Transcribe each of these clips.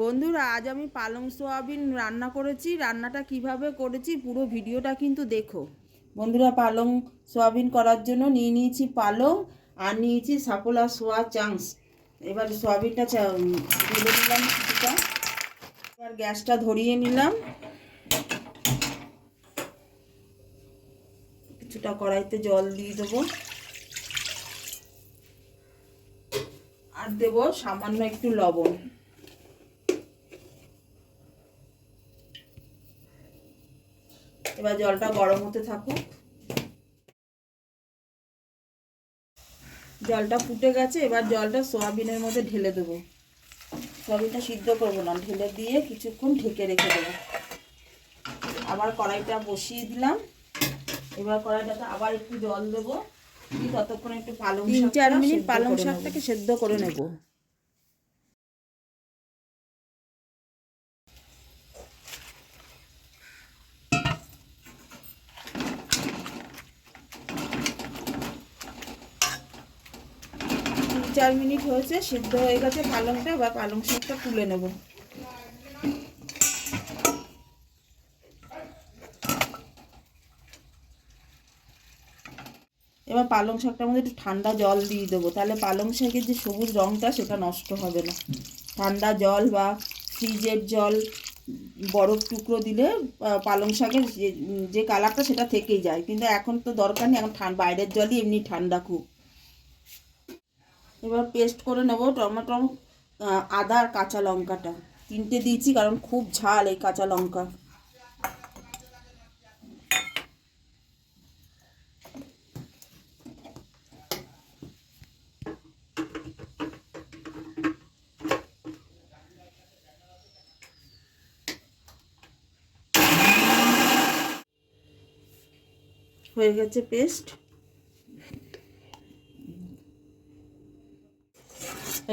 বন্ধুরা, আজ আমি পালং সোয়াবিন রান্না করেছি। রান্নাটা কিভাবে করেছি পুরো ভিডিওটা কিন্তু দেখো। বন্ধুরা, পালং সোয়াবিন করার জন্য নিয়ে নিয়েছি পালং আর নিয়েছি সাপোলা সোয়া চাংস। এবার সোয়াবিনটা ঢেলে নিলাম কিছুটা। এবার গ্যাসটা ধরিয়ে নিলাম, কিছুটা কড়াইতে জল দিয়ে দেবো আর দেবো সামান্য একটু লবণ। এবার জলটা গরম হতে থাকুক। জলটা ফুটে গেছে, এবার জলটা সোয়াবিনের মধ্যে ঢেলে দেবো। সোয়াবিনটা সিদ্ধ করবো না, ঢেলে দিয়ে কিছুক্ষণ ঢেকে রেখে দেবো। আবার কড়াইটা বসিয়ে দিলাম। এবার কড়াইটাতে আবার একটু জল দেবো, ততক্ষণ একটু পালং 3-4 মিনিট পালং শাকটাকে সেদ্ধ করে নেব। তিন চার মিনিট হয়েছে, সিদ্ধ হয়ে গেছে পালংটা। বা পালং শাকটা তুলে নেব। এবার পালং শাকটার মধ্যে একটু ঠান্ডা জল দিয়ে দেবো, তাহলে পালং শাকের যে সবুজ রঙটা সেটা নষ্ট হবে না। ঠান্ডা জল বা ফ্রিজের জল, বরফ টুকরো দিলে পালং শাকের যে কালারটা সেটা থেকেই যায়। কিন্তু এখন তো দরকার নেই, এখন বাইরের জলই এমনি ঠান্ডা খুব। এবার পেস্ট করে নেব টমেটো, আদা আর কাঁচা লঙ্কাটা। 3টে দিয়েছি কারণ খুব ঝাল এই কাঁচা লঙ্কা। হয়ে গেছে পেস্ট।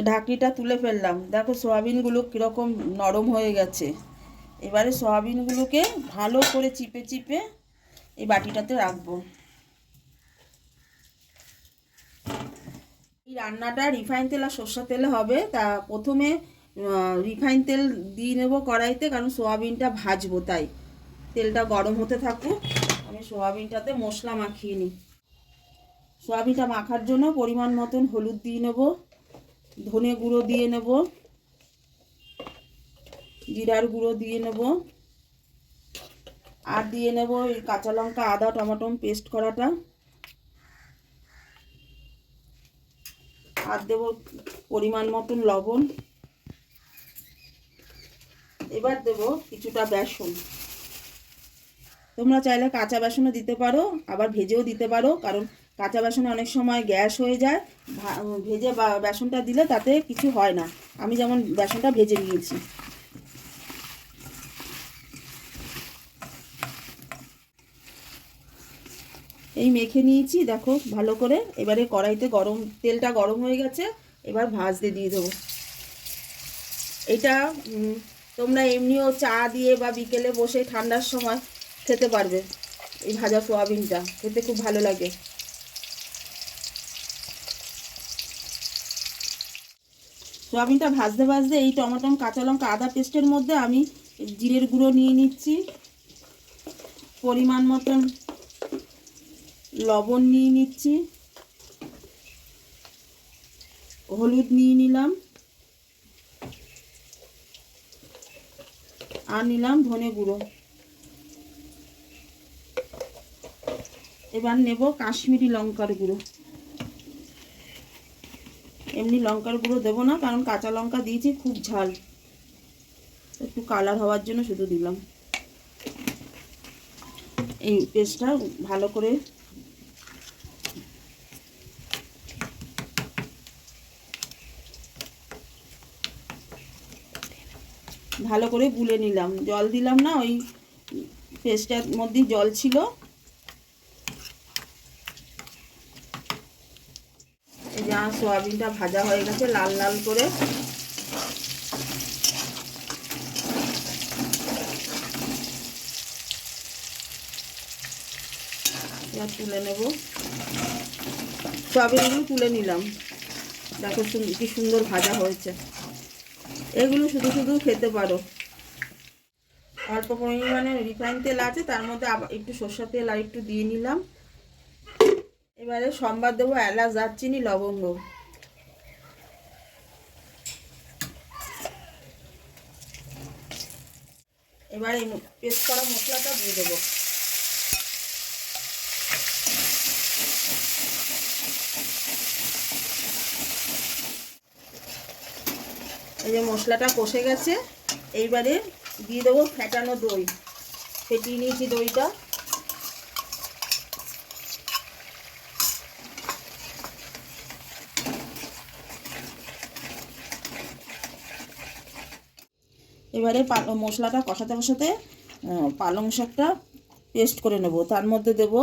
ঢাকনিটা তুলে ফেললাম, দেখো সয়াবিনগুলো কীরকম নরম হয়ে গেছে। এবারে সয়াবিনগুলোকে ভালো করে চিপে চিপে এই বাটিটাতে রাখবো। এই রান্নাটা রিফাইন তেল আর সর্ষের তেলে হবে। তা প্রথমে রিফাইন তেল দিয়ে নেবো কড়াইতে, কারণ সোয়াবিনটা ভাজবো, তাই তেলটা গরম হতে থাকুক। আমি সোয়াবিনটাতে মশলা মাখিয়ে নিই। সোয়াবিনটা মাখার জন্য পরিমাণ মতন হলুদ দিয়ে নেব, ধনে গুঁড়ো দিয়ে নেব, জিরার গুঁড়ো দিয়ে নেব, আর দিয়ে নেব এই কাঁচা লঙ্কা আদা টমেটো পেস্ট করাটা, আর দেব পরিমাণ মতন লবণ। এবার দেব কিছুটা বেসন। তোমরা চাইলে কাঁচা বেসনও দিতে পারো, আবার ভেজেও দিতে পারো, কারণ কাঁচা বেসনে অনেক সময় গ্যাস হয়ে যায়। ভেজে বেসনটা দিলে তাতে কিছু হয় না। আমি যেমন বেসনটা ভেজে নিয়েছি। এই মেখে নিয়েছি দেখো ভালো করে। এবারে কড়াইতে তেলটা গরম হয়ে গেছে, এবার ভাজতে দিয়ে দেবো। এটা তোমরা এমনিও চা দিয়ে বা বিকেলে বসে ঠান্ডার সময় খেতে পারবে। এই ভাজা সোয়াবিনটা খেতে খুব ভালো লাগে। সোয়াবিনটা ভাজতে ভাজতে এই টমেটো কাঁচা লঙ্কা আদা পেস্টের মধ্যে আমি জিরের গুঁড়ো নিয়ে নিচ্ছি, পরিমাণ মতন লবণ নিয়ে নিচ্ছি, হলুদ নিয়ে নিলাম, আর নিলাম ধনে গুঁড়ো। এবার নেব কাশ্মীরি লঙ্কার গুঁড়ো। এমনি লঙ্কার গুঁড়ো দেবো না, কারণ কাঁচা লঙ্কা দিয়েছি, খুব ঝাল, একটু কালার হওয়ার জন্য শুধু দিলাম। এই পেস্টটা ভালো করে গুলে নিলাম। জল দিলাম না, ওই পেস্টটার মধ্যেই জল ছিল। এই যে আমার সোয়াবিনটা ভাজা হয়ে গেছে লাল লাল করে। এবার তুলে নেব, সোয়াবিনগুলো তুলে নিলাম। দেখো কি সুন্দর ভাজা হয়েছে। এগুলো শুধু শুধু খেতে পারো। অল্প পরিমাণে রিফাইন তেল আছে, তার মধ্যে আবার একটু সরষের তেল আর একটু দিয়ে নিলাম। এবারে সম্বাদ দেবো এলাচ, দারচিনি, লবঙ্গ। এবারে এই পেস্ট করা মশলাটা দিয়ে দেবো। এই যে মশলাটা কষে গেছে, এইবারে দিয়ে দেবো ফেটানো দই। ফেটিয়ে নিয়েছি দইটা। এবারে মশলাটা কষাতে কষাতে পালং শাকটা পেস্ট করে নেব। তার মধ্যে দেব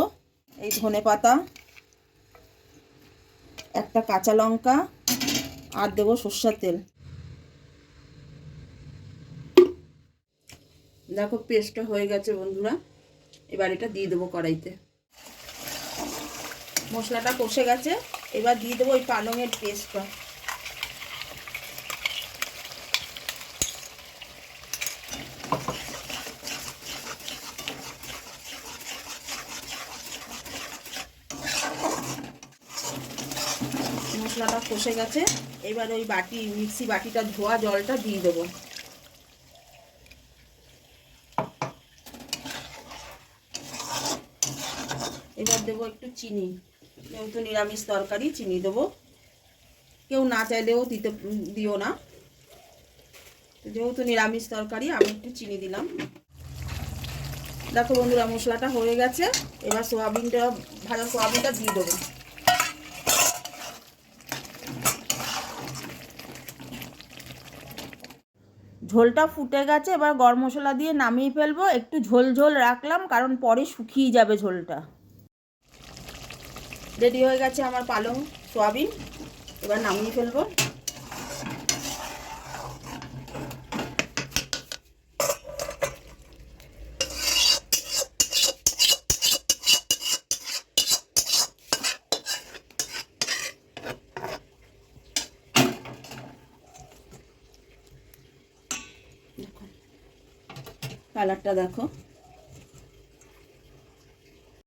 এই ধনেপাতা, একটা কাঁচা লঙ্কা, আর দেবো সরষের তেল। দেখো পেস্টটা হয়ে গেছে বন্ধুরা। এবার এটা দিয়ে দেবো কড়াইতে। মশলাটা কষে গেছে, এবার দিয়ে দেবো ওই পালংয়ের পেস্টটা। মশলাটা কষে গেছে, এবার ওই মিক্সি বাটিটা ধোয়া জলটা দিয়ে দেবো। এবার দেবো একটু চিনি, যেহেতু নিরামিষ তরকারি চিনি দেবো। কেউ না চাইলেও দিও না, যেহেতু নিরামিষ তরকারি আমি একটু চিনি দিলাম। দেখো বন্ধুরা মশলাটা হয়ে গেছে, এবার ভাজা সোয়াবিনটা দিয়ে দেবো। ঝোলটা ফুটে গেছে, এবার গরম মশলা দিয়ে নামিয়ে ফেলবো। একটু ঝোল ঝোল রাখলাম কারণ পরে শুকিয়ে যাবে ঝোলটা। রেডি হয়ে গেছে আমার পালং সোয়াবিন, এবার নামিয়ে ফেলবো। কালারটা দেখো।